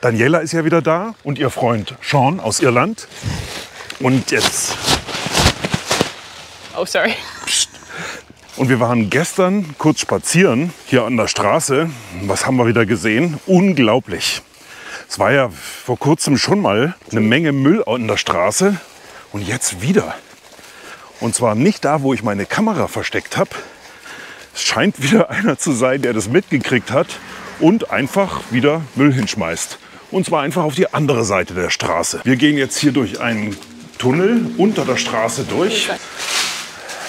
Daniela ist ja wieder da und ihr Freund Sean aus Irland. Und jetzt... Oh, sorry. Und wir waren gestern kurz spazieren hier an der Straße. Was haben wir wieder gesehen? Unglaublich. Es war ja vor kurzem schon mal eine Menge Müll an der Straße und jetzt wieder. Und zwar nicht da, wo ich meine Kamera versteckt habe. Es scheint wieder einer zu sein, der das mitgekriegt hat und einfach wieder Müll hinschmeißt. Und zwar einfach auf die andere Seite der Straße. Wir gehen jetzt hier durch einen Tunnel unter der Straße durch.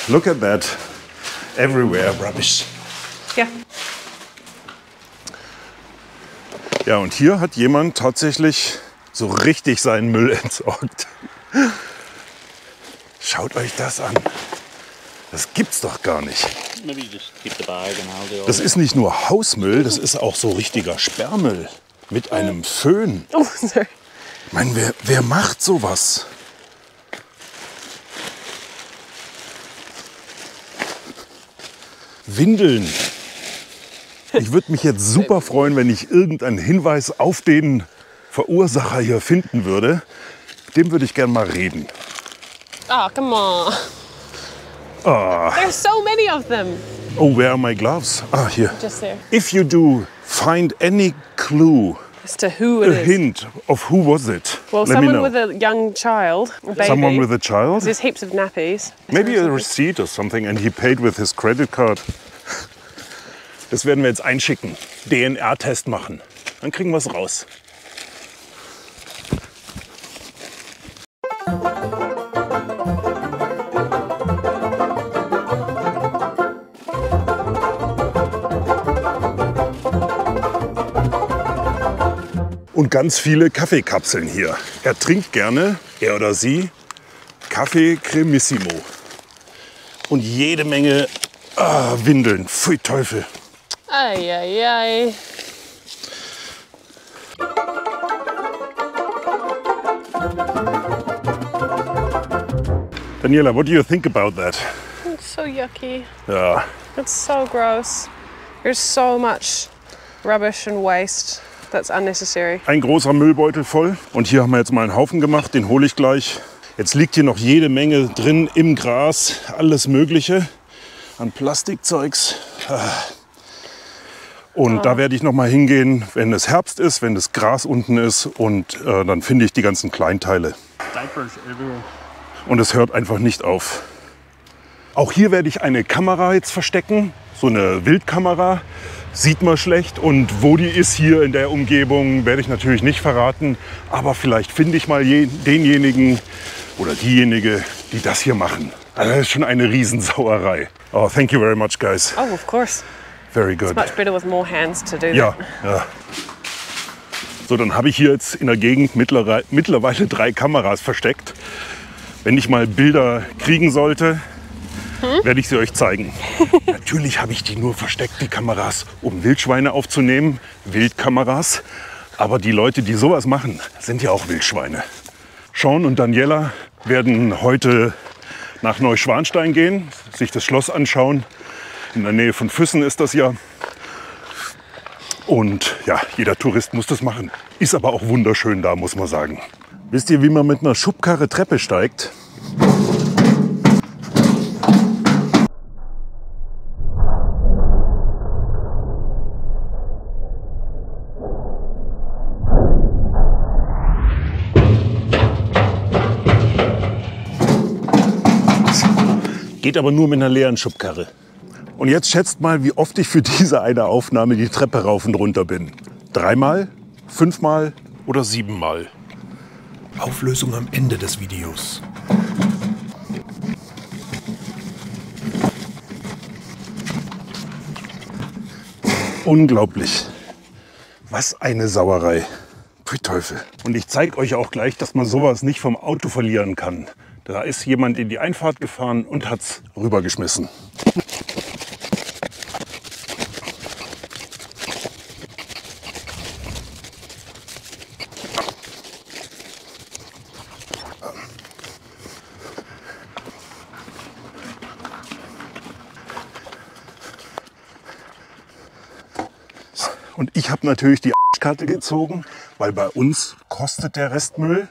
Look at that. Everywhere rubbish. Ja. Ja, und hier hat jemand tatsächlich so richtig seinen Müll entsorgt. Schaut euch das an. Das gibt's doch gar nicht. Das ist nicht nur Hausmüll, das ist auch so richtiger Sperrmüll mit einem Föhn. Oh, sorry. Ich meine, wer macht sowas? Windeln. Ich würde mich jetzt super freuen, wenn ich irgendeinen Hinweis auf den Verursacher hier finden würde. Mit dem würde ich gerne mal reden. Oh, come on. Ah. There's so many of them. Oh, where are my gloves? Ah, here. Just there. If you do find any clue, As to who it a is. hint of who was it, Well, let me someone know. with a young child, a baby. Someone with a child? There's heaps of nappies. Maybe a receipt or something and he paid with his credit card. Das werden wir jetzt einschicken. DNA-Test machen. Dann kriegen wir es raus. Und ganz viele Kaffeekapseln hier. Er trinkt gerne, er oder sie, Kaffee Cremissimo. Und jede Menge Windeln. Pfui Teufel. Ay, ay, ay. Daniela, what do you think about that? It's so yucky. Ja, It's so gross. There's so much rubbish and waste that's unnecessary. ein großer Müllbeutel voll. Und hier haben wir jetzt mal einen Haufen gemacht, den hole ich gleich. Jetzt liegt hier noch jede Menge drin im Gras, alles Mögliche an Plastikzeugs. Und da werde ich noch mal hingehen, wenn es Herbst ist, wenn das Gras unten ist und dann finde ich die ganzen Kleinteile. Und es hört einfach nicht auf. Auch hier werde ich eine Kamera jetzt verstecken, so eine Wildkamera. Sieht man schlecht und wo die ist hier in der Umgebung, werde ich natürlich nicht verraten. Aber vielleicht finde ich mal denjenigen oder diejenige, die das hier machen. Also das ist schon eine Riesensauerei. Oh, thank you very much, guys. Oh, of course. Very good. Much better with more hands to do Ja, that. ja. So, dann habe ich hier jetzt in der Gegend mittlerweile 3 Kameras versteckt. Wenn ich mal Bilder kriegen sollte, werde ich sie euch zeigen. Natürlich habe ich die nur versteckt, die Kameras, um Wildschweine aufzunehmen. Wildkameras. Aber die Leute, die sowas machen, sind ja auch Wildschweine. Sean und Daniela werden heute nach Neuschwanstein gehen, sich das Schloss anschauen. In der Nähe von Füssen ist das ja. Und ja, jeder Tourist muss das machen. Ist aber auch wunderschön da, muss man sagen. Wisst ihr, wie man mit einer Schubkarre Treppe steigt? Geht aber nur mit einer leeren Schubkarre. Und jetzt schätzt mal, wie oft ich für diese eine Aufnahme die Treppe rauf und runter bin. 3-mal, 5-mal oder 7-mal. Auflösung am Ende des Videos. Unglaublich. Was eine Sauerei. Pfui Teufel. Und ich zeige euch auch gleich, dass man sowas nicht vom Auto verlieren kann. Da ist jemand in die Einfahrt gefahren und hat's rübergeschmissen. Und ich habe natürlich die Arschkarte gezogen, weil bei uns kostet der Restmüll,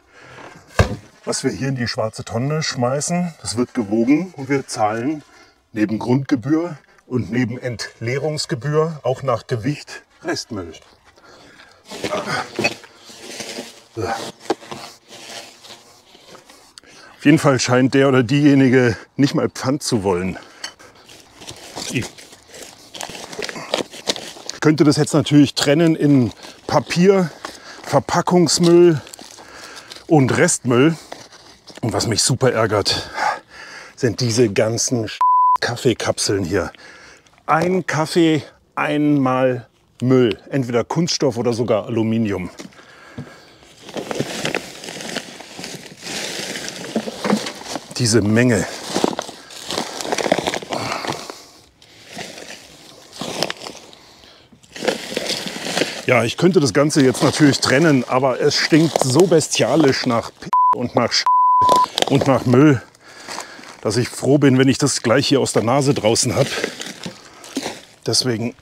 was wir hier in die schwarze Tonne schmeißen, das wird gewogen und wir zahlen neben Grundgebühr und neben Entleerungsgebühr auch nach Gewicht Restmüll. Auf jeden Fall scheint der oder diejenige nicht mal Pfand zu wollen. Ich könnte das jetzt natürlich trennen in Papier, Verpackungsmüll und Restmüll. Und was mich super ärgert, sind diese ganzen Kaffeekapseln hier. Ein Kaffee, einmal Müll. Entweder Kunststoff oder sogar Aluminium. Diese Menge. Ja, ich könnte das Ganze jetzt natürlich trennen, aber es stinkt so bestialisch nach P und nach und nach Müll, dass ich froh bin, wenn ich das gleich hier aus der Nase draußen habe. Deswegen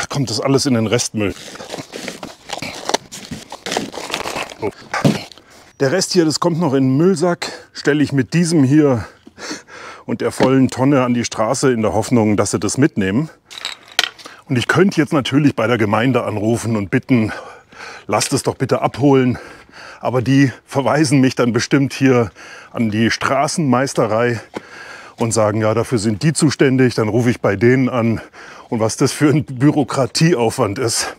kommt das alles in den Restmüll. Oh. Der Rest hier, das kommt noch in den Müllsack, stelle ich mit diesem hier und der vollen Tonne an die Straße in der Hoffnung, dass sie das mitnehmen. Und ich könnte jetzt natürlich bei der Gemeinde anrufen und bitten, lasst es doch bitte abholen. Aber die verweisen mich dann bestimmt hier an die Straßenmeisterei und sagen, ja, dafür sind die zuständig. Dann rufe ich bei denen an. Und was das für ein Bürokratieaufwand ist,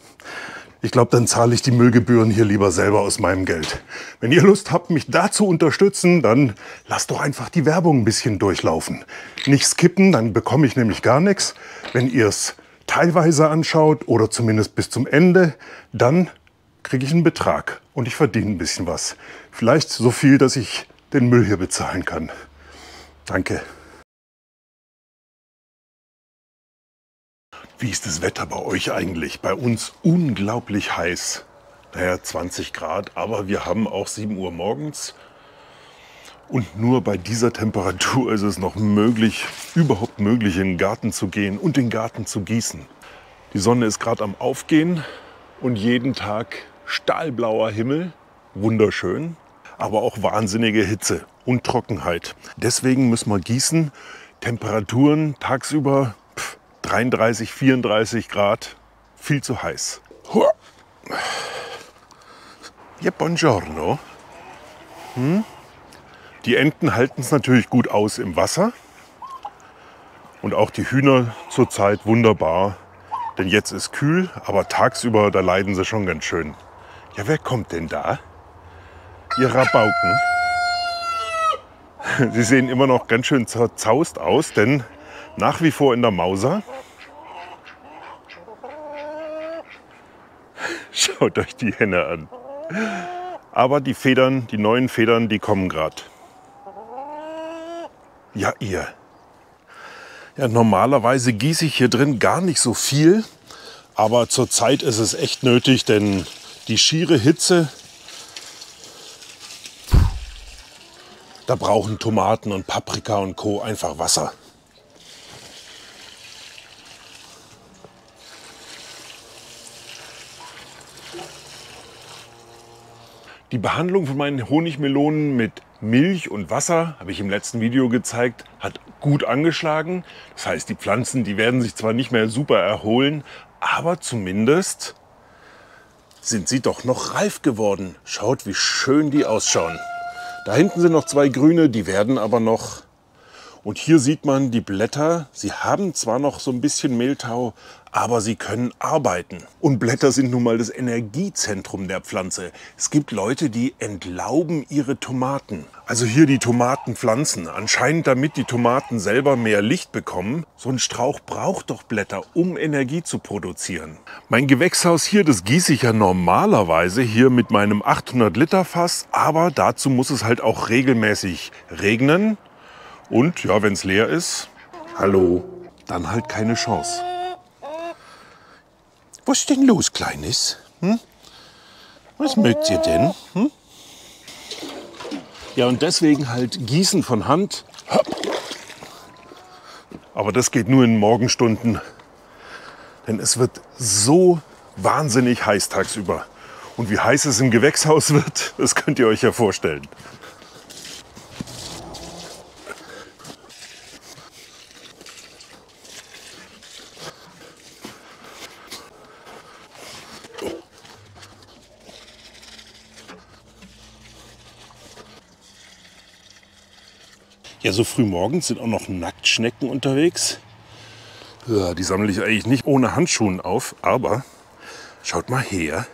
ich glaube, dann zahle ich die Müllgebühren hier lieber selber aus meinem Geld. Wenn ihr Lust habt, mich da zu unterstützen, dann lasst doch einfach die Werbung ein bisschen durchlaufen. Nicht skippen, dann bekomme ich nämlich gar nichts. Wenn ihr es teilweise anschaut oder zumindest bis zum Ende, dann kriege ich einen Betrag und ich verdiene ein bisschen was. Vielleicht so viel, dass ich den Müll hier bezahlen kann. Danke. Wie ist das Wetter bei euch eigentlich? Bei uns unglaublich heiß. Naja, 20 Grad, aber wir haben auch 7 Uhr morgens. Und nur bei dieser Temperatur ist es noch möglich, überhaupt möglich, in den Garten zu gehen und den Garten zu gießen. Die Sonne ist gerade am Aufgehen und jeden Tag stahlblauer Himmel, wunderschön, aber auch wahnsinnige Hitze und Trockenheit. Deswegen müssen wir gießen. Temperaturen tagsüber 33, 34 Grad, viel zu heiß. Ja, buongiorno. Die Enten halten es natürlich gut aus im Wasser. Und auch die Hühner zurzeit wunderbar. Denn jetzt ist kühl, aber tagsüber, da leiden sie schon ganz schön. Ja, wer kommt denn da? Ihr Rabauken. Sie sehen immer noch ganz schön zerzaust aus, denn nach wie vor in der Mauser. Schaut euch die Henne an. Aber die Federn, die neuen Federn, die kommen gerade. Ja, ihr. Ja, normalerweise gieße ich hier drin gar nicht so viel. Aber zurzeit ist es echt nötig, denn die schiere Hitze, da brauchen Tomaten und Paprika und Co. einfach Wasser. Die Behandlung von meinen Honigmelonen mit Milch und Wasser, habe ich im letzten Video gezeigt, hat gut angeschlagen. Das heißt, die Pflanzen, die werden sich zwar nicht mehr super erholen, aber zumindest sind sie doch noch reif geworden. Schaut, wie schön die ausschauen. Da hinten sind noch 2 grüne, die werden aber noch. Und hier sieht man die Blätter. Sie haben zwar noch so ein bisschen Mehltau, aber sie können arbeiten. Und Blätter sind nun mal das Energiezentrum der Pflanze. Es gibt Leute, die entlauben ihre Tomaten. Also hier die Tomatenpflanzen. Anscheinend damit die Tomaten selber mehr Licht bekommen. So ein Strauch braucht doch Blätter, um Energie zu produzieren. Mein Gewächshaus hier, das gieße ich ja normalerweise hier mit meinem 800 Liter Fass. Aber dazu muss es halt auch regelmäßig regnen. Und ja, wenn es leer ist, hallo, dann halt keine Chance. Was ist denn los, Kleines? Was mögt ihr denn? Ja, und deswegen halt Gießen von Hand. Aber das geht nur in Morgenstunden. Denn es wird so wahnsinnig heiß tagsüber. Und wie heiß es im Gewächshaus wird, das könnt ihr euch ja vorstellen. Ja, so früh morgens sind auch noch Nacktschnecken unterwegs. Ja, die sammle ich eigentlich nicht ohne Handschuhen auf, aber schaut mal her.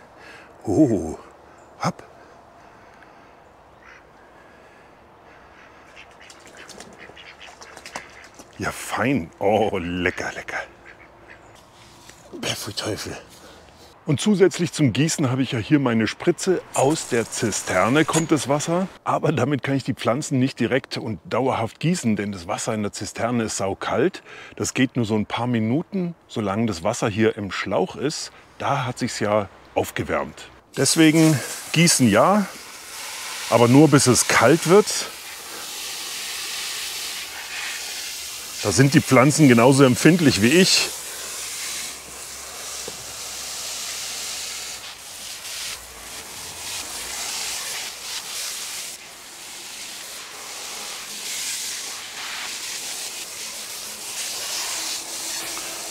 Oh, hopp. Ja, fein. Oh, lecker, lecker. Pfui Teufel. Und zusätzlich zum Gießen habe ich ja hier meine Spritze. Aus der Zisterne kommt das Wasser. Aber damit kann ich die Pflanzen nicht direkt und dauerhaft gießen, denn das Wasser in der Zisterne ist saukalt. Das geht nur so ein paar Minuten, solange das Wasser hier im Schlauch ist. Da hat sich's ja aufgewärmt. Deswegen gießen ja, aber nur bis es kalt wird. Da sind die Pflanzen genauso empfindlich wie ich.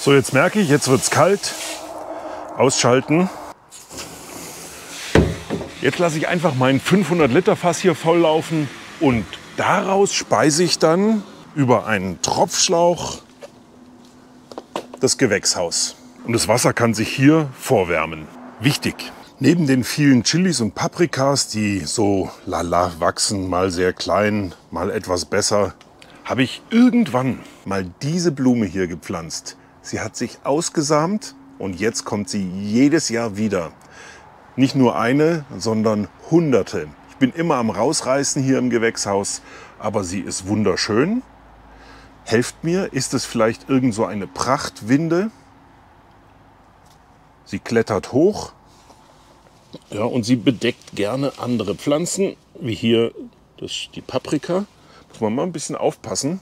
So, jetzt merke ich, jetzt wird es kalt. Ausschalten. Jetzt lasse ich einfach mein 500 Liter Fass hier voll laufen und daraus speise ich dann über einen Tropfschlauch das Gewächshaus. Und das Wasser kann sich hier vorwärmen. Wichtig. Neben den vielen Chilis und Paprikas, die so lala wachsen, mal sehr klein, mal etwas besser, habe ich irgendwann mal diese Blume hier gepflanzt. Sie hat sich ausgesamt und jetzt kommt sie jedes Jahr wieder. Nicht nur eine, sondern Hunderte. Ich bin immer am Rausreißen hier im Gewächshaus, aber sie ist wunderschön. Helft mir, ist es vielleicht irgend so eine Prachtwinde? Sie klettert hoch, ja, und sie bedeckt gerne andere Pflanzen, wie hier die Paprika. Muss man mal ein bisschen aufpassen.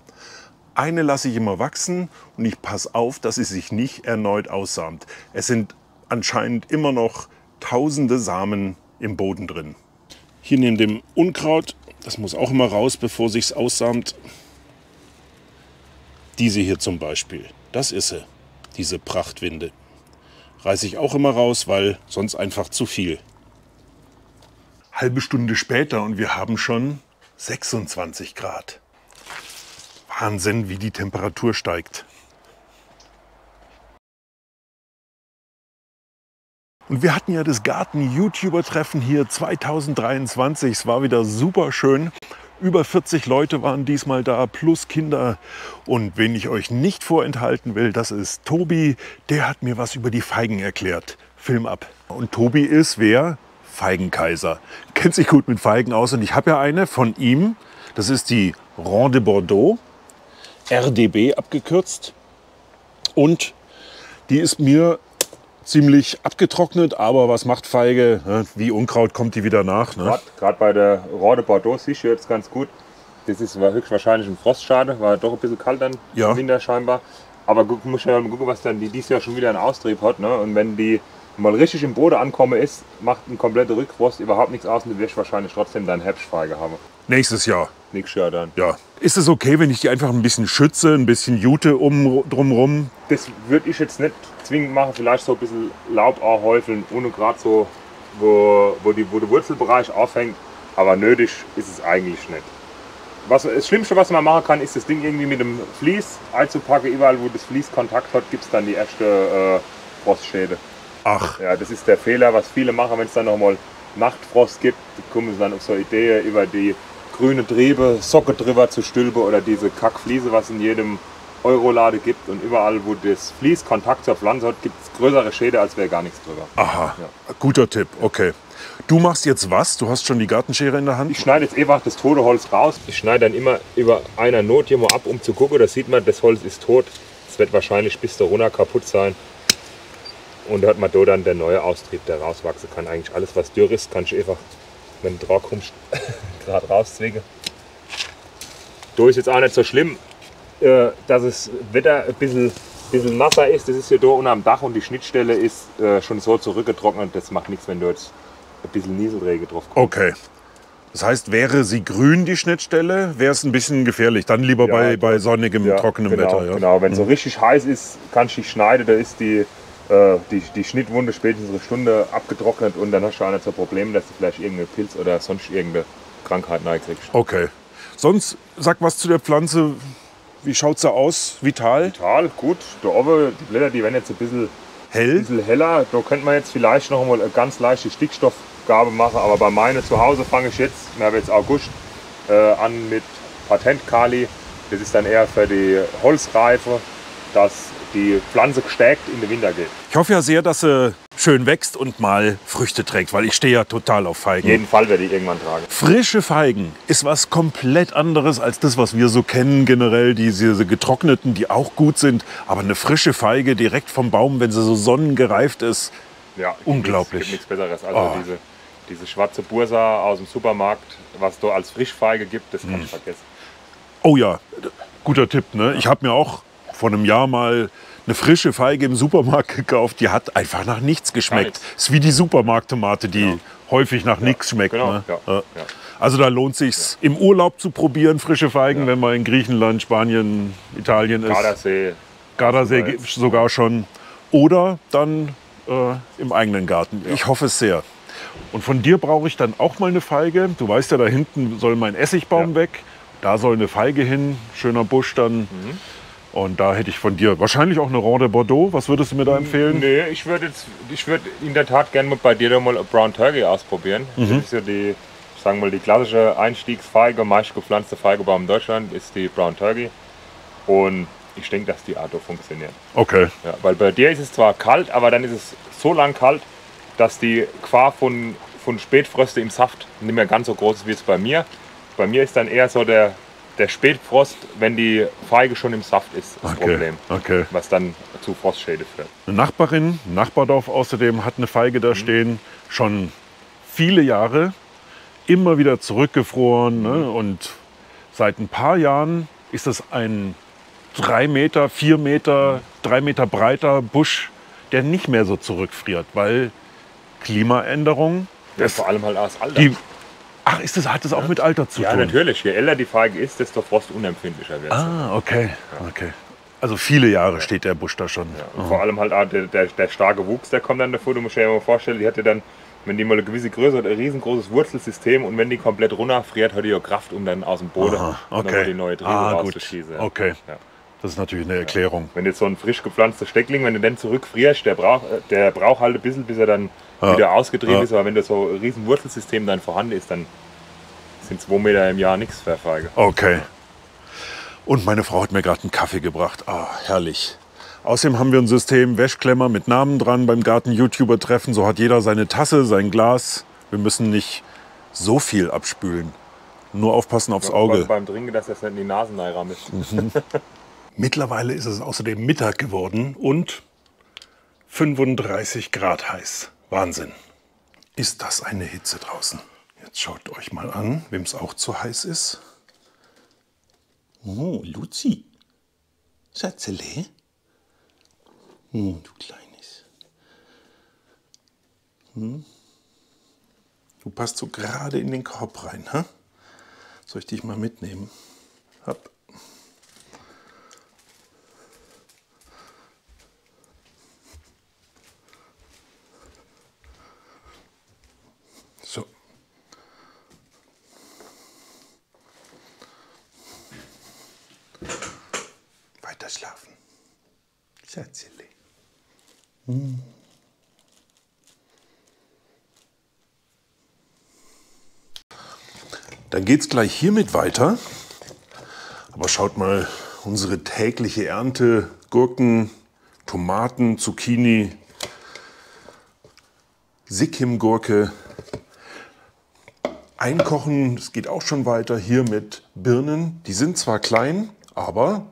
Eine lasse ich immer wachsen und ich passe auf, dass sie sich nicht erneut aussamt. Es sind anscheinend immer noch tausende Samen im Boden drin. Hier neben dem Unkraut, das muss auch immer raus, bevor sich's aussamt. Diese hier zum Beispiel, das ist sie, diese Prachtwinde. Reiße ich auch immer raus, weil sonst einfach zu viel. Halbe Stunde später und wir haben schon 26 Grad. Wahnsinn, wie die Temperatur steigt. Und wir hatten ja das Garten-YouTuber-Treffen hier 2023. Es war wieder super schön. Über 40 Leute waren diesmal da, plus Kinder. Und wen ich euch nicht vorenthalten will, das ist Tobi. Der hat mir was über die Feigen erklärt. Film ab. Und Tobi ist wer? Feigenkaiser. Kennt sich gut mit Feigen aus. Und ich habe ja eine von ihm. Das ist die Rang de Bordeaux. RDB abgekürzt. Und die ist mir ziemlich abgetrocknet, aber was macht Feige? Ne? Wie Unkraut kommt die wieder nach. Ne? Gerade bei der Rang de Bordeaux siehst du jetzt ganz gut. Das war höchstwahrscheinlich ein Frostschade, war doch ein bisschen kalt dann im Winter scheinbar. Aber du musst ja mal gucken, was dann die dieses Jahr schon wieder einen Austrieb hat. Ne? Und wenn die mal richtig im Boden ankommen ist, macht ein kompletter Rückfrost überhaupt nichts aus und du wirst wahrscheinlich trotzdem deinen Herbstfeige haben. Nächstes Jahr. Nächstes Jahr dann. Ja. Ist es okay, wenn ich die einfach ein bisschen schütze, ein bisschen Jute drumherum? Das würde ich jetzt nicht zwingend machen, vielleicht so ein bisschen Laub anhäufeln, ohne gerade so, wo der Wurzelbereich aufhängt. Aber nötig ist es eigentlich nicht. Das Schlimmste, was man machen kann, ist das Ding irgendwie mit dem Vlies einzupacken. Überall, wo das Vlies Kontakt hat, gibt es dann die erste Frostschäde. Ach. Ja, das ist der Fehler, was viele machen, wenn es dann nochmal Nachtfrost gibt. Kommen sie dann auf so eine Idee, über die grüne Triebe, Socke drüber zu stülpen oder diese Kackfliese, was in jedem Eurolade gibt. Und überall, wo das Vlies Kontakt zur Pflanze hat, gibt es größere Schäden, als wäre gar nichts drüber. Aha, ja. Guter Tipp, okay. Du machst jetzt was? Du hast schon die Gartenschere in der Hand? Ich schneide jetzt einfach das tote Holz raus. Ich schneide dann immer über einer Not hier mal ab, um zu gucken. Da sieht man, das Holz ist tot. Es wird wahrscheinlich bis da runter kaputt sein. Und da hat man da dann der neue Austrieb, der rauswachsen kann. Eigentlich alles, was dürr ist, kann ich einfach, wenn du drauf kommst, gerade rauszwingen. Da ist jetzt auch nicht so schlimm, dass das Wetter ein bisschen bisschen nasser ist. Das ist hier da unten am Dach und die Schnittstelle ist schon so zurückgetrocknet. Das macht nichts, wenn du jetzt ein bisschen Nieselregen drauf kommst. Okay. Das heißt, wäre sie grün, die Schnittstelle, wäre es ein bisschen gefährlich. Dann lieber bei sonnigem, trockenem genau, Wetter. Ja? Genau, wenn es so richtig heiß ist, kannst du dich schneiden, da ist die Schnittwunde spätestens eine Stunde abgetrocknet und dann hast du auch nicht so Probleme, dass du vielleicht irgendeinen Pilz oder sonst irgendeine Krankheit kriegst. Okay. Sonst sag was zu der Pflanze. Wie schaut sie aus? Vital? Total gut. Da oben, die Blätter, die werden jetzt ein bisschen Hell? heller. Da könnte man jetzt vielleicht noch mal eine ganz leichte Stickstoffgabe machen, aber bei meinen zu Hause fange ich jetzt, wir haben jetzt August, an mit Patent-Kali. Das ist dann eher für die Holzreife, dass die Pflanze gestärkt in den Winter geht. Ich hoffe ja sehr, dass sie schön wächst und mal Früchte trägt, weil ich stehe ja total auf Feigen. Auf jeden Fall werde ich irgendwann tragen. Frische Feigen ist was komplett anderes als das, was wir so kennen generell, diese getrockneten, die auch gut sind. Aber eine frische Feige direkt vom Baum, wenn sie so sonnengereift ist, Ja, unglaublich. Gibt nichts Besseres. Also diese schwarze Bursa aus dem Supermarkt, was da als Frischfeige gibt, das kann ich vergessen. Oh ja, guter Tipp. Ne? Ich habe mir auch vor einem Jahr mal eine frische Feige im Supermarkt gekauft. Die hat einfach nach nichts geschmeckt. Ist wie die Supermarkttomate, die häufig nach nichts schmeckt. Genau. Ne? Ja. Also da lohnt sich im Urlaub zu probieren, frische Feigen, wenn man in Griechenland, Spanien, Italien ist. Gardasee sogar schon. Oder dann im eigenen Garten. Ich hoffe es sehr. Und von dir brauche ich dann auch mal eine Feige. Du weißt ja, da hinten soll mein Essigbaum weg. Da soll eine Feige hin, schöner Busch dann. Und da hätte ich von dir wahrscheinlich auch eine Rang de Bordeaux. Was würdest du mir da empfehlen? Nee, ich würde in der Tat gerne bei dir mal Brown Turkey ausprobieren. Das ist ja die klassische Einstiegsfeige, meist gepflanzte Feigebaum in Deutschland ist die Brown Turkey. Und ich denke, dass die Art auch funktioniert. Okay. Ja, weil bei dir ist es zwar kalt, aber dann ist es so lang kalt, dass die Gefahr von Spätfröste im Saft nicht mehr ganz so groß ist wie es bei mir. Bei mir ist dann eher so der Spätfrost, wenn die Feige schon im Saft ist, das Problem. Okay. Was dann zu Frostschäde führt. Eine Nachbarin, ein Nachbardorf außerdem, hat eine Feige da stehen, schon viele Jahre, immer wieder zurückgefroren. Ne? Und seit ein paar Jahren ist das ein 3 Meter, 4 Meter, 3 Meter breiter Busch, der nicht mehr so zurückfriert, weil Klimaänderung. Ja, vor allem halt aus Alter. Ach, hat das auch mit Alter zu tun? Ja, natürlich. Je älter die Feige ist, desto frostunempfindlicher wird sie. Ah, okay. Also viele Jahre steht der Busch da schon. Ja, und vor allem halt auch der starke Wuchs, der kommt dann davor. Du musst dir ja mal vorstellen, die hatte dann, wenn die mal eine gewisse Größe hat, ein riesengroßes Wurzelsystem und wenn die komplett runterfriert, hat die ja Kraft, um dann aus dem Boden nochmal die neue Triebe rauszuschießen. Okay. Ja. Das ist natürlich eine Erklärung. Wenn jetzt so ein frisch gepflanzter Steckling, wenn du den zurückfrierst, der braucht halt ein bisschen, bis er dann wieder ausgetrieben ist. Aber wenn das so ein riesen Wurzelsystem dann vorhanden ist, dann sind 2 Meter im Jahr nichts für Feige. Okay. Und meine Frau hat mir gerade einen Kaffee gebracht. Ah, herrlich. Außerdem haben wir ein System Wäschklemmer mit Namen dran beim Garten-YouTuber-Treffen. So hat jeder seine Tasse, sein Glas. Wir müssen nicht so viel abspülen. Nur aufpassen aufs Auge. Beim Trinken, dass das nicht in die Nasen reinrammt. Mittlerweile ist es außerdem Mittag geworden und 35 Grad heiß. Wahnsinn. Ist das eine Hitze draußen? Jetzt schaut euch mal an, wem es auch zu heiß ist. Oh, Luzi. Schatzele. Du Kleines. Du passt so gerade in den Korb rein. Ha? Soll ich dich mal mitnehmen? Hopp. So. Weiter schlafen. Schatzele. Dann geht's gleich hiermit weiter. Aber schaut mal, unsere tägliche Ernte: Gurken, Tomaten, Zucchini, Sikkim-Gurke. Einkochen, es geht auch schon weiter hier mit Birnen. Die sind zwar klein, aber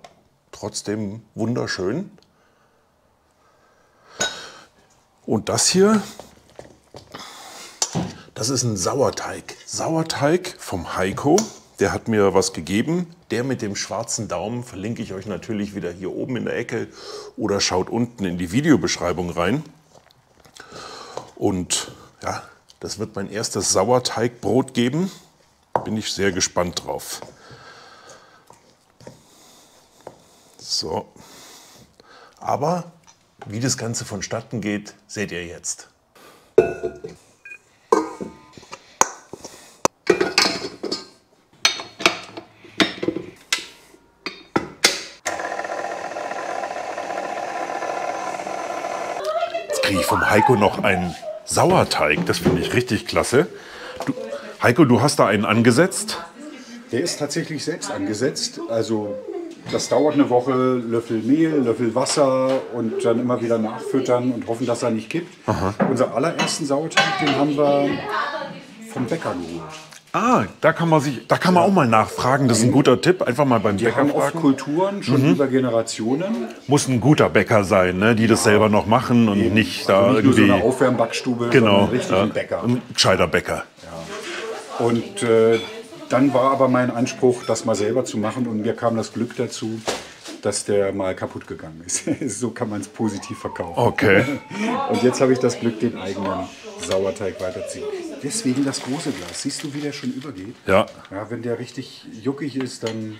trotzdem wunderschön. Und das hier, das ist ein Sauerteig. Sauerteig vom Heiko. der hat mir was gegeben. Der mit dem schwarzen Daumen verlinke ich euch natürlich wieder hier oben in der Ecke oder schaut unten in die Videobeschreibung rein. Und ja, das wird mein erstes Sauerteigbrot geben. Bin ich sehr gespannt drauf. So. Aber wie das Ganze vonstatten geht, seht ihr jetzt. Jetzt kriege ich vom Heiko noch einen Sauerteig. Das finde ich richtig klasse. Heiko, du hast da einen angesetzt? Der ist tatsächlich selbst angesetzt. Also das dauert eine Woche, Löffel Mehl, Löffel Wasser und dann immer wieder nachfüttern und hoffen, dass er nicht kippt. Unser allerersten Sauerteig, den haben wir vom Bäcker geholt. Ah, da kann man auch mal nachfragen. Das ist ein guter Tipp. Einfach mal beim Die Bäcker haben oft fragen. Kulturen, schon über Generationen. Muss ein guter Bäcker sein, ne? Die das selber noch machen und nicht da Also nicht nur so irgendwie. eine Aufwärmbackstube, Genau, sondern richtig ja, ein Bäcker. ein gescheiter Bäcker. Und dann war aber mein Anspruch, das mal selber zu machen. Und mir kam das Glück dazu, dass der mal kaputt gegangen ist. So kann man es positiv verkaufen. Okay. Und jetzt habe ich das Glück, den eigenen Sauerteig weiterziehen. Deswegen das große Glas. Siehst du, wie der schon übergeht? Ja. Ja, wenn der richtig juckig ist, dann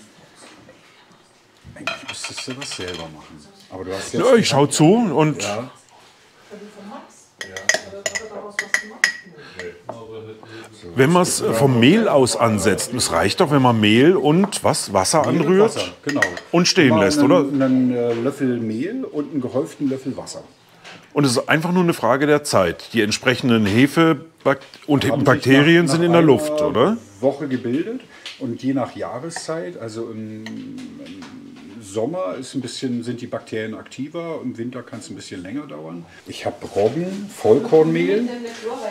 eigentlich müsstest du das selber machen. Aber du hast jetzt Ja, ich schaue zu und Ja. wenn man es vom Mehl aus ansetzt, es reicht doch, wenn man Mehl und Wasser anrührt Wasser, genau. und stehen Immer lässt, einen, oder? einen Löffel Mehl und einen gehäuften Löffel Wasser. Und es ist einfach nur eine Frage der Zeit. Die entsprechenden Hefe und Haben sich Bakterien nach sind in der einer Luft, oder? Woche gebildet und je nach Jahreszeit, also im Sommer sind die Bakterien aktiver, im Winter kann es ein bisschen länger dauern. Ich habe Roggen, Vollkornmehl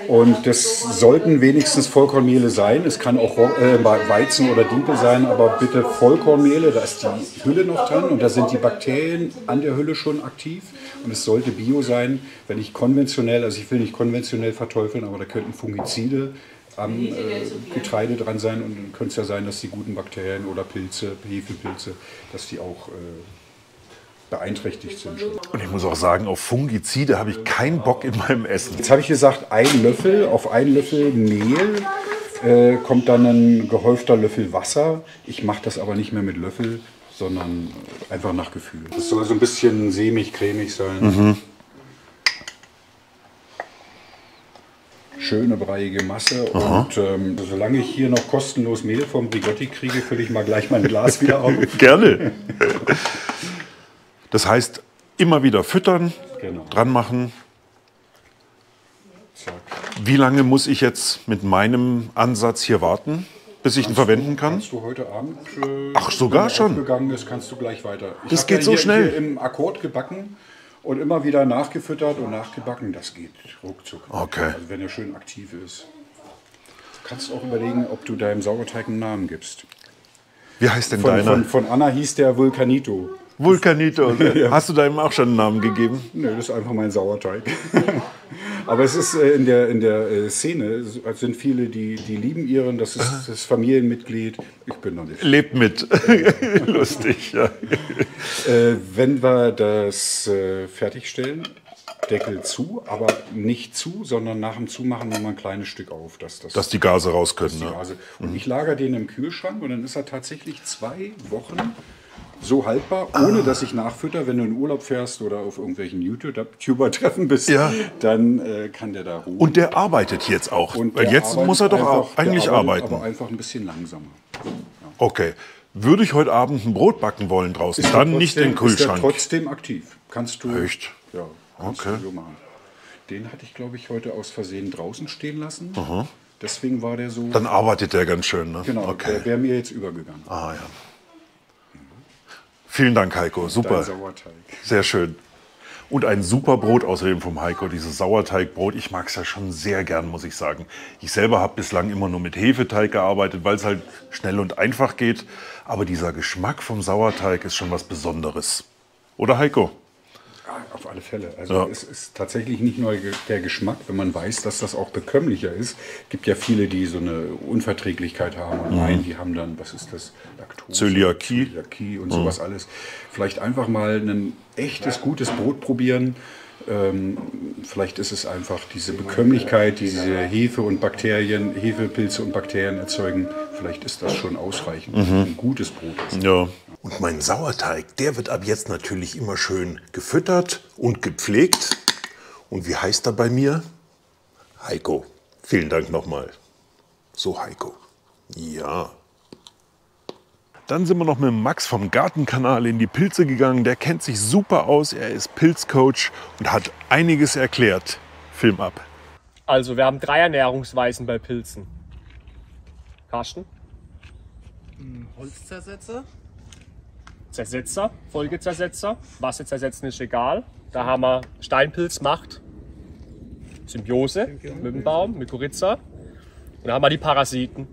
und das sollten wenigstens Vollkornmehle sein. Es kann auch Weizen oder Dinkel sein, aber bitte Vollkornmehle, da ist die Hülle noch dran und da sind die Bakterien an der Hülle schon aktiv. Und es sollte Bio sein, wenn ich konventionell, also ich will nicht konventionell verteufeln, aber da könnten Fungizide am Getreide dran sein und dann könnte es ja sein, dass die guten Bakterien oder Pilze, Hefepilze, dass die auch beeinträchtigt sind schon. Und ich muss auch sagen, auf Fungizide habe ich keinen Bock in meinem Essen. Jetzt habe ich gesagt, ein Löffel, auf einen Löffel Mehl kommt dann ein gehäufter Löffel Wasser. Ich mache das aber nicht mehr mit Löffel, sondern einfach nach Gefühl. Das soll so ein bisschen sämig, cremig sein. Schöne breiige Masse. Und solange ich hier noch kostenlos Mehl vom Rigotti kriege, fülle ich mal gleich mein Glas wieder auf. Gerne. Das heißt, immer wieder füttern, Genau. dran machen. Zack. Wie lange muss ich jetzt mit meinem Ansatz hier warten, bis ich ihn verwenden kann? Kannst du heute Abend, Ach, sogar wenn er schon? aufgegangen ist, kannst du gleich weiter. Ich Das hab geht so hier, schnell. Hier im Akkord gebacken und immer wieder nachgefüttert und nachgebacken. Das geht ruckzuck. Okay. Also wenn er schön aktiv ist. Du kannst auch überlegen, ob du deinem Sauerteig einen Namen gibst. Wie heißt denn deiner? Von Anna hieß der Vulcanito. Vulcanito. Hast du deinem auch schon einen Namen gegeben? Nö, das ist einfach mein Sauerteig. Aber es ist in der Szene, es sind viele, die lieben ihren, das ist das Familienmitglied. Ich bin noch nicht. Lebt mit. Lustig, ja. Wenn wir das fertigstellen, Deckel zu, aber nicht zu, sondern nach dem Zumachen nur mal ein kleines Stück auf. Dass die Gase raus können. die Ne? Gase. Und ich lagere den im Kühlschrank und dann ist er tatsächlich 2 Wochen so haltbar, ohne dass ich nachfütter. Wenn du in Urlaub fährst oder auf irgendwelchen YouTuber-Treffen bist, Ja. dann kann der da ruhen. Und der arbeitet jetzt auch. Und Weil der jetzt arbeitet muss er doch einfach- der eigentlich arbeitet arbeiten. Aber einfach ein bisschen langsamer. Okay. Würde ich heute Abend ein Brot backen wollen draußen, Ist dann der nicht im trotzdem- Ist der Kühlschrank. trotzdem aktiv. Kannst du. Echt? Ja, kannst Okay. du so machen. Den hatte ich, glaube ich, heute aus Versehen draußen stehen lassen. Deswegen war der so. Dann arbeitet der ganz schön. Ne? Genau, Okay. der wäre mir jetzt übergegangen. Ah, ja. Vielen Dank, Heiko. Super. Dein Sauerteig. Sehr schön. Und ein super Brot außerdem vom Heiko, dieses Sauerteigbrot. Ich mag es ja schon sehr gern, muss ich sagen. Ich selber habe bislang immer nur mit Hefeteig gearbeitet, weil es halt schnell und einfach geht. Aber dieser Geschmack vom Sauerteig ist schon was Besonderes. Oder Heiko? Auf alle Fälle. Also es ist tatsächlich nicht nur der Geschmack, wenn man weiß, dass das auch bekömmlicher ist. Es gibt ja viele, die so eine Unverträglichkeit haben und meinen, die haben dann, was ist das, Laktose, Zöliakie und sowas alles. Vielleicht einfach mal ein echtes, gutes Brot probieren. Vielleicht ist es einfach diese Bekömmlichkeit, diese Hefe und Bakterien, Hefepilze und Bakterien erzeugen. Vielleicht ist das schon ausreichend, ein gutes Brot ist. Ja. Und mein Sauerteig, der wird ab jetzt natürlich immer schön gefüttert und gepflegt. Und wie heißt er bei mir? Heiko. Vielen Dank nochmal. So, Heiko. Ja. Dann sind wir noch mit Max vom Gartenkanal in die Pilze gegangen. Der kennt sich super aus, er ist Pilzcoach und hat einiges erklärt. Film ab. Also wir haben 3 Ernährungsweisen bei Pilzen. Carsten? Holzzersetzer. Zersetzer, Folgezersetzer. Was sie zersetzen ist egal. Da haben wir Steinpilz macht Symbiose mit dem Baum, Mykorrhiza. Und da haben wir die Parasiten.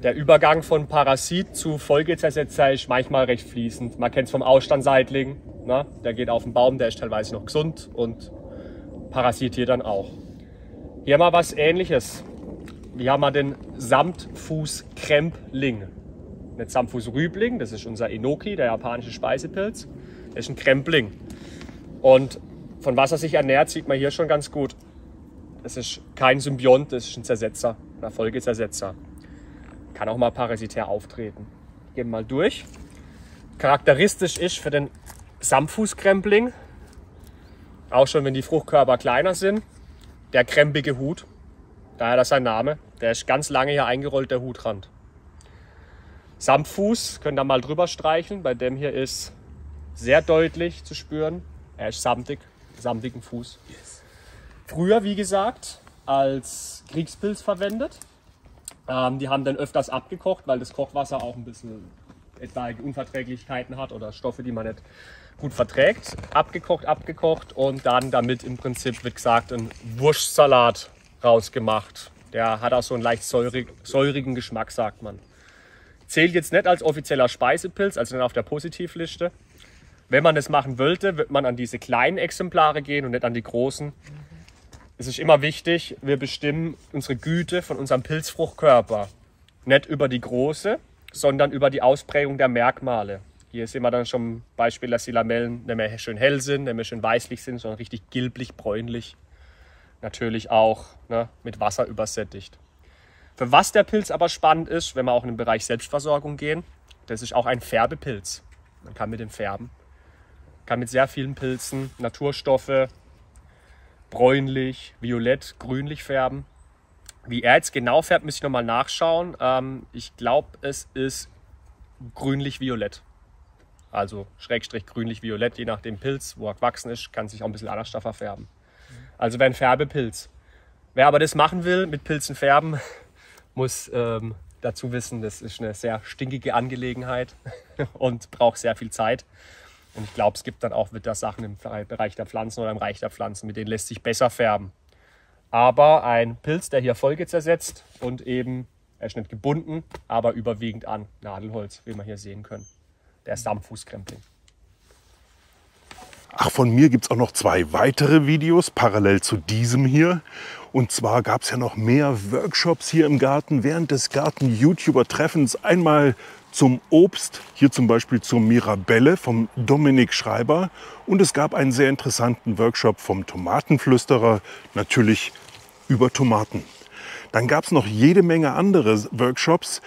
Der Übergang von Parasit zu Folgezersetzer ist manchmal recht fließend. Man kennt es vom Ausstandseitling. Na, der geht auf den Baum, der ist teilweise noch gesund und parasitiert dann auch. Hier haben wir was Ähnliches. Hier haben wir den Samtfußkrempling. Nicht Samtfußrübling, das ist unser Enoki, der japanische Speisepilz. Das ist ein Krempling. Und von was er sich ernährt, sieht man hier schon ganz gut. Das ist kein Symbiont, das ist ein Zersetzer, ein Folgezersetzer. Kann auch mal parasitär auftreten. Gehen wir mal durch. Charakteristisch ist für den Samtfußkrempling, auch schon wenn die Fruchtkörper kleiner sind, der krempige Hut. Daher das sein Name. Der ist ganz lange hier eingerollt, der Hutrand. Samtfuß, könnt ihr mal drüber streicheln. Bei dem hier ist sehr deutlich zu spüren. Er ist samtig, samtigen Fuß. Früher, wie gesagt, als Kriegspilz verwendet. Die haben dann öfters abgekocht, weil das Kochwasser auch ein bisschen etwaige Unverträglichkeiten hat oder Stoffe, die man nicht gut verträgt. Abgekocht und dann damit im Prinzip, wird gesagt, ein Wurstsalat rausgemacht. Der hat auch so einen leicht säurigen Geschmack, sagt man. Zählt jetzt nicht als offizieller Speisepilz, also nicht auf der Positivliste. Wenn man das machen wollte, wird man an diese kleinen Exemplare gehen und nicht an die großen. Es ist immer wichtig, wir bestimmen unsere Güte von unserem Pilzfruchtkörper nicht über die große, sondern über die Ausprägung der Merkmale. Hier sehen wir dann schon ein Beispiel, dass die Lamellen nicht mehr schön hell sind, nicht mehr schön weißlich sind, sondern richtig gilblich-bräunlich. Natürlich auch mit Wasser übersättigt. Für was der Pilz aber spannend ist, wenn wir auch in den Bereich Selbstversorgung gehen, das ist auch ein Färbepilz. Man kann mit dem färben. Man kann mit sehr vielen Pilzen Naturstoffe bräunlich, violett, grünlich färben. Wie er jetzt genau färbt, müsste ich nochmal nachschauen. Ich glaube, es ist grünlich-violett. Also Schrägstrich grünlich-violett, je nach dem Pilz, wo er gewachsen ist, kann sich auch ein bisschen anders verfärben. Also wäre ein Färbepilz. Wer aber das machen will, mit Pilzen färben, muss dazu wissen, das ist eine sehr stinkige Angelegenheit und braucht sehr viel Zeit. Und ich glaube, es gibt dann auch wieder Sachen im Bereich der Pflanzen oder im Reich der Pflanzen, mit denen lässt sich besser färben. Aber ein Pilz, der hier Folge zersetzt und eben, er ist nicht gebunden, aber überwiegend an Nadelholz, wie wir hier sehen können. Der Samtfußkrempling. Ach, von mir gibt es auch noch 2 weitere Videos parallel zu diesem hier. Und zwar gab es ja noch mehr Workshops hier im Garten während des Garten-YouTuber-Treffens. Einmal zum Obst, hier zum Beispiel zur Mirabelle vom Dominik Schreiber. Und es gab einen sehr interessanten Workshop vom Tomatenflüsterer, natürlich über Tomaten. Dann gab es noch jede Menge andere Workshops.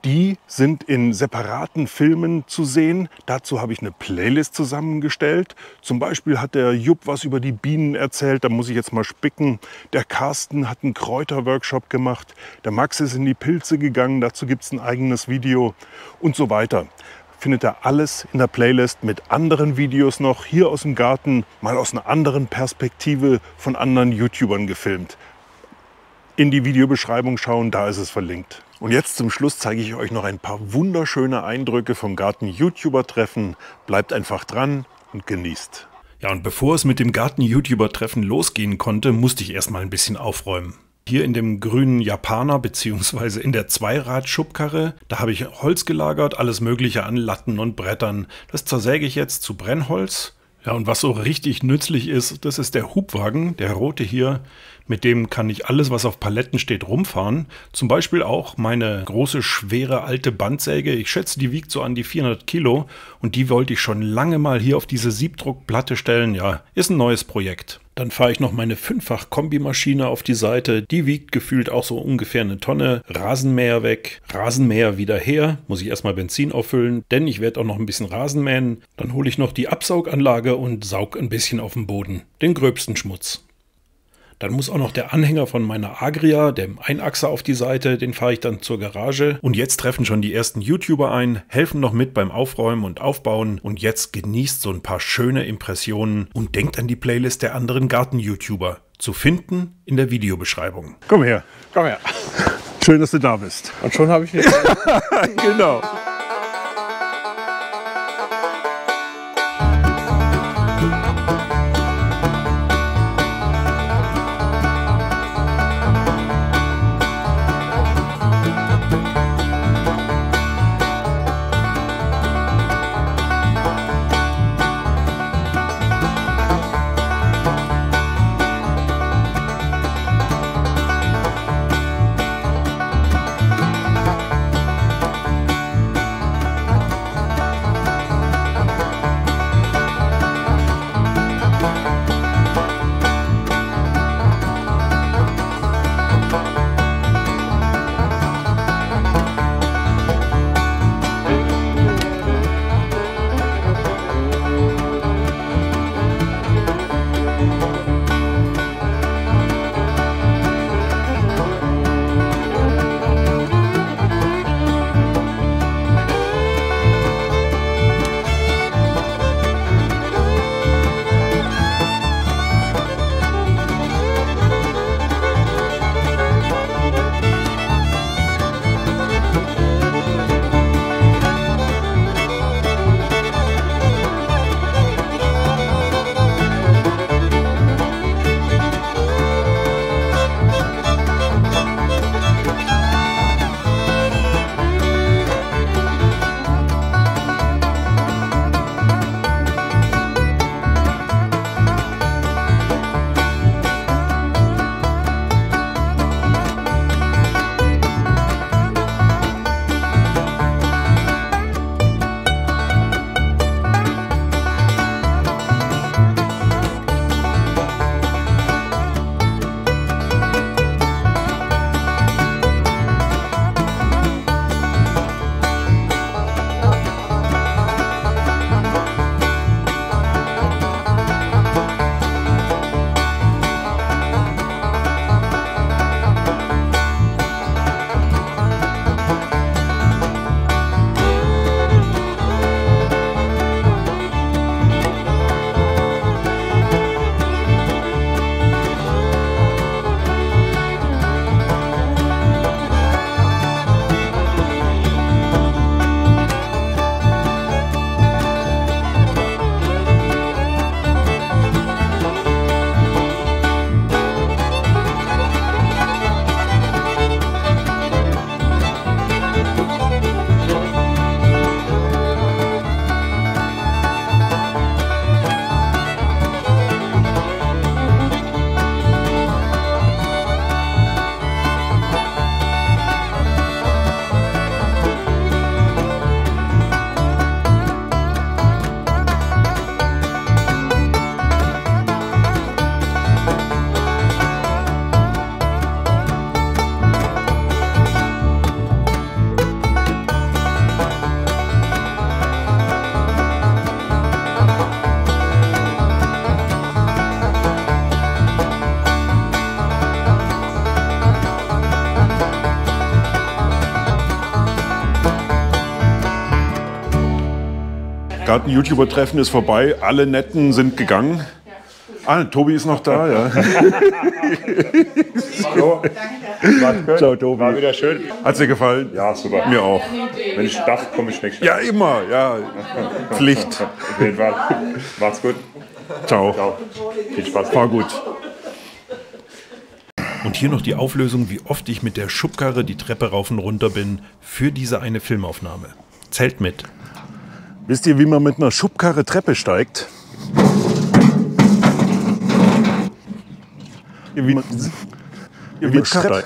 Die sind in separaten Filmen zu sehen. Dazu habe ich eine Playlist zusammengestellt. Zum Beispiel hat der Jupp was über die Bienen erzählt. Da muss ich jetzt mal spicken. Der Carsten hat einen Kräuterworkshop gemacht. Der Max ist in die Pilze gegangen. Dazu gibt es ein eigenes Video und so weiter. Findet ihr alles in der Playlist mit anderen Videos noch hier aus dem Garten, mal aus einer anderen Perspektive von anderen YouTubern gefilmt. In die Videobeschreibung schauen, da ist es verlinkt. Und jetzt zum Schluss zeige ich euch noch ein paar wunderschöne Eindrücke vom Garten-YouTuber-Treffen. Bleibt einfach dran und genießt. Ja, und bevor es mit dem Garten-YouTuber-Treffen losgehen konnte, musste ich erstmal ein bisschen aufräumen. Hier in dem grünen Japaner bzw. in der Zweirad-Schubkarre, da habe ich Holz gelagert, alles mögliche an Latten und Brettern. Das zersäge ich jetzt zu Brennholz. Ja, und was so richtig nützlich ist, das ist der Hubwagen, der rote hier. Mit dem kann ich alles, was auf Paletten steht, rumfahren. Zum Beispiel auch meine große, schwere, alte Bandsäge. Ich schätze, die wiegt so an die 400 Kilo. Und die wollte ich schon lange mal hier auf diese Siebdruckplatte stellen. Ja, ist ein neues Projekt. Dann fahre ich noch meine 5-fach-Kombimaschine auf die Seite. Die wiegt gefühlt auch so ungefähr eine Tonne. Rasenmäher weg, Rasenmäher wieder her. Muss ich erstmal Benzin auffüllen, denn ich werde auch noch ein bisschen Rasen mähen. Dann hole ich noch die Absauganlage und saug ein bisschen auf den Boden. Den gröbsten Schmutz. Dann muss auch noch der Anhänger von meiner Agria, dem Einachser, auf die Seite, den fahre ich dann zur Garage. Und jetzt treffen schon die ersten YouTuber ein, helfen noch mit beim Aufräumen und Aufbauen. Und jetzt genießt so ein paar schöne Impressionen und denkt an die Playlist der anderen Garten-YouTuber. Zu finden in der Videobeschreibung. Komm her. Komm her. Schön, dass du da bist. Und schon habe ich mich. Genau. Garten-YouTuber-Treffen ist vorbei, alle Netten sind gegangen. Ah, Tobi ist noch da, ja. So. Ciao, Tobi. War wieder schön. Hat's dir gefallen? Ja, super. Mir auch. Wenn ich darf, komme ich nächstes Ja, immer, ja. Pflicht. Auf jeden Fall. Macht's gut. Ciao. Ciao. Viel Spaß. War gut. Und hier noch die Auflösung, wie oft ich mit der Schubkarre die Treppe rauf und runter bin für diese eine Filmaufnahme. Zählt mit. Wisst ihr, wie man mit einer Schubkarre Treppe steigt? Ihr wird Schritt.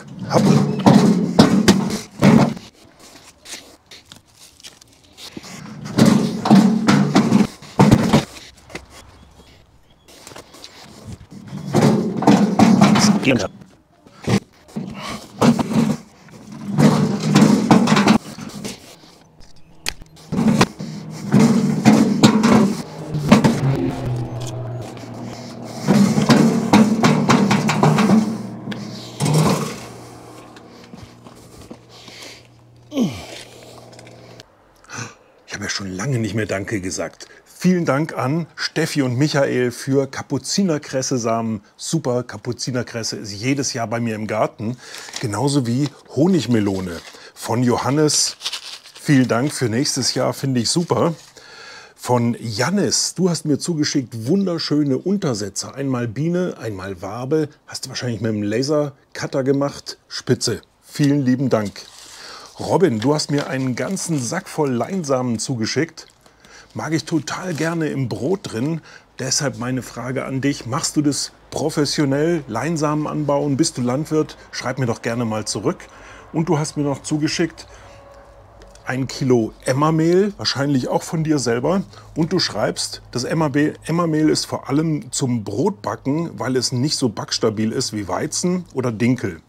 Ich habe ja schon lange nicht mehr Danke gesagt. Vielen Dank an Steffi und Michael für Kapuzinerkresse-Samen. Super, Kapuzinerkresse ist jedes Jahr bei mir im Garten. Genauso wie Honigmelone von Johannes. Vielen Dank für nächstes Jahr, finde ich super. Von Jannis, du hast mir zugeschickt wunderschöne Untersetzer. Einmal Biene, einmal Wabe. Hast du wahrscheinlich mit dem Lasercutter gemacht. Spitze. Vielen lieben Dank. Robin, du hast mir einen ganzen Sack voll Leinsamen zugeschickt. Mag ich total gerne im Brot drin. Deshalb meine Frage an dich. Machst du das professionell, Leinsamen anbauen? Bist du Landwirt? Schreib mir doch gerne mal zurück. Und du hast mir noch zugeschickt 1 Kilo Emmermehl, wahrscheinlich auch von dir selber. Und du schreibst, das Emmermehl ist vor allem zum Brotbacken, weil es nicht so backstabil ist wie Weizen oder Dinkel.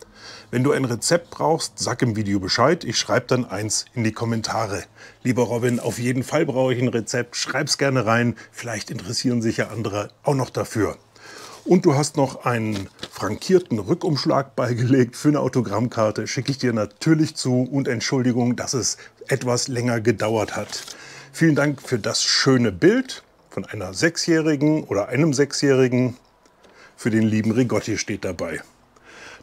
Wenn du ein Rezept brauchst, sag im Video Bescheid. Ich schreibe dann eins in die Kommentare. Lieber Robin, auf jeden Fall brauche ich ein Rezept. Schreib's gerne rein. Vielleicht interessieren sich ja andere auch noch dafür. Und du hast noch einen frankierten Rückumschlag beigelegt für eine Autogrammkarte. Schicke ich dir natürlich zu. Und Entschuldigung, dass es etwas länger gedauert hat. Vielen Dank für das schöne Bild von einer 6-Jährigen oder einem 6-Jährigen. Für den lieben Rigotti steht dabei.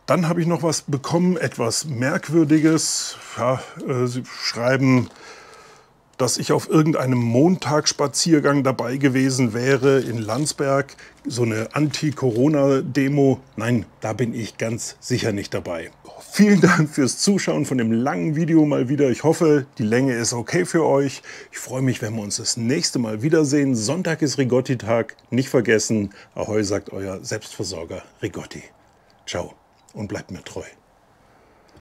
Dann habe ich noch was bekommen, etwas Merkwürdiges. Ja, sie schreiben, dass ich auf irgendeinem Montagsspaziergang dabei gewesen wäre in Landsberg. So eine Anti-Corona-Demo. Nein, da bin ich ganz sicher nicht dabei. Vielen Dank fürs Zuschauen von dem langen Video mal wieder. Ich hoffe, die Länge ist okay für euch. Ich freue mich, wenn wir uns das nächste Mal wiedersehen. Sonntag ist Rigotti-Tag. Nicht vergessen, Ahoi sagt euer Selbstversorger Rigotti. Ciao und bleibt mir treu.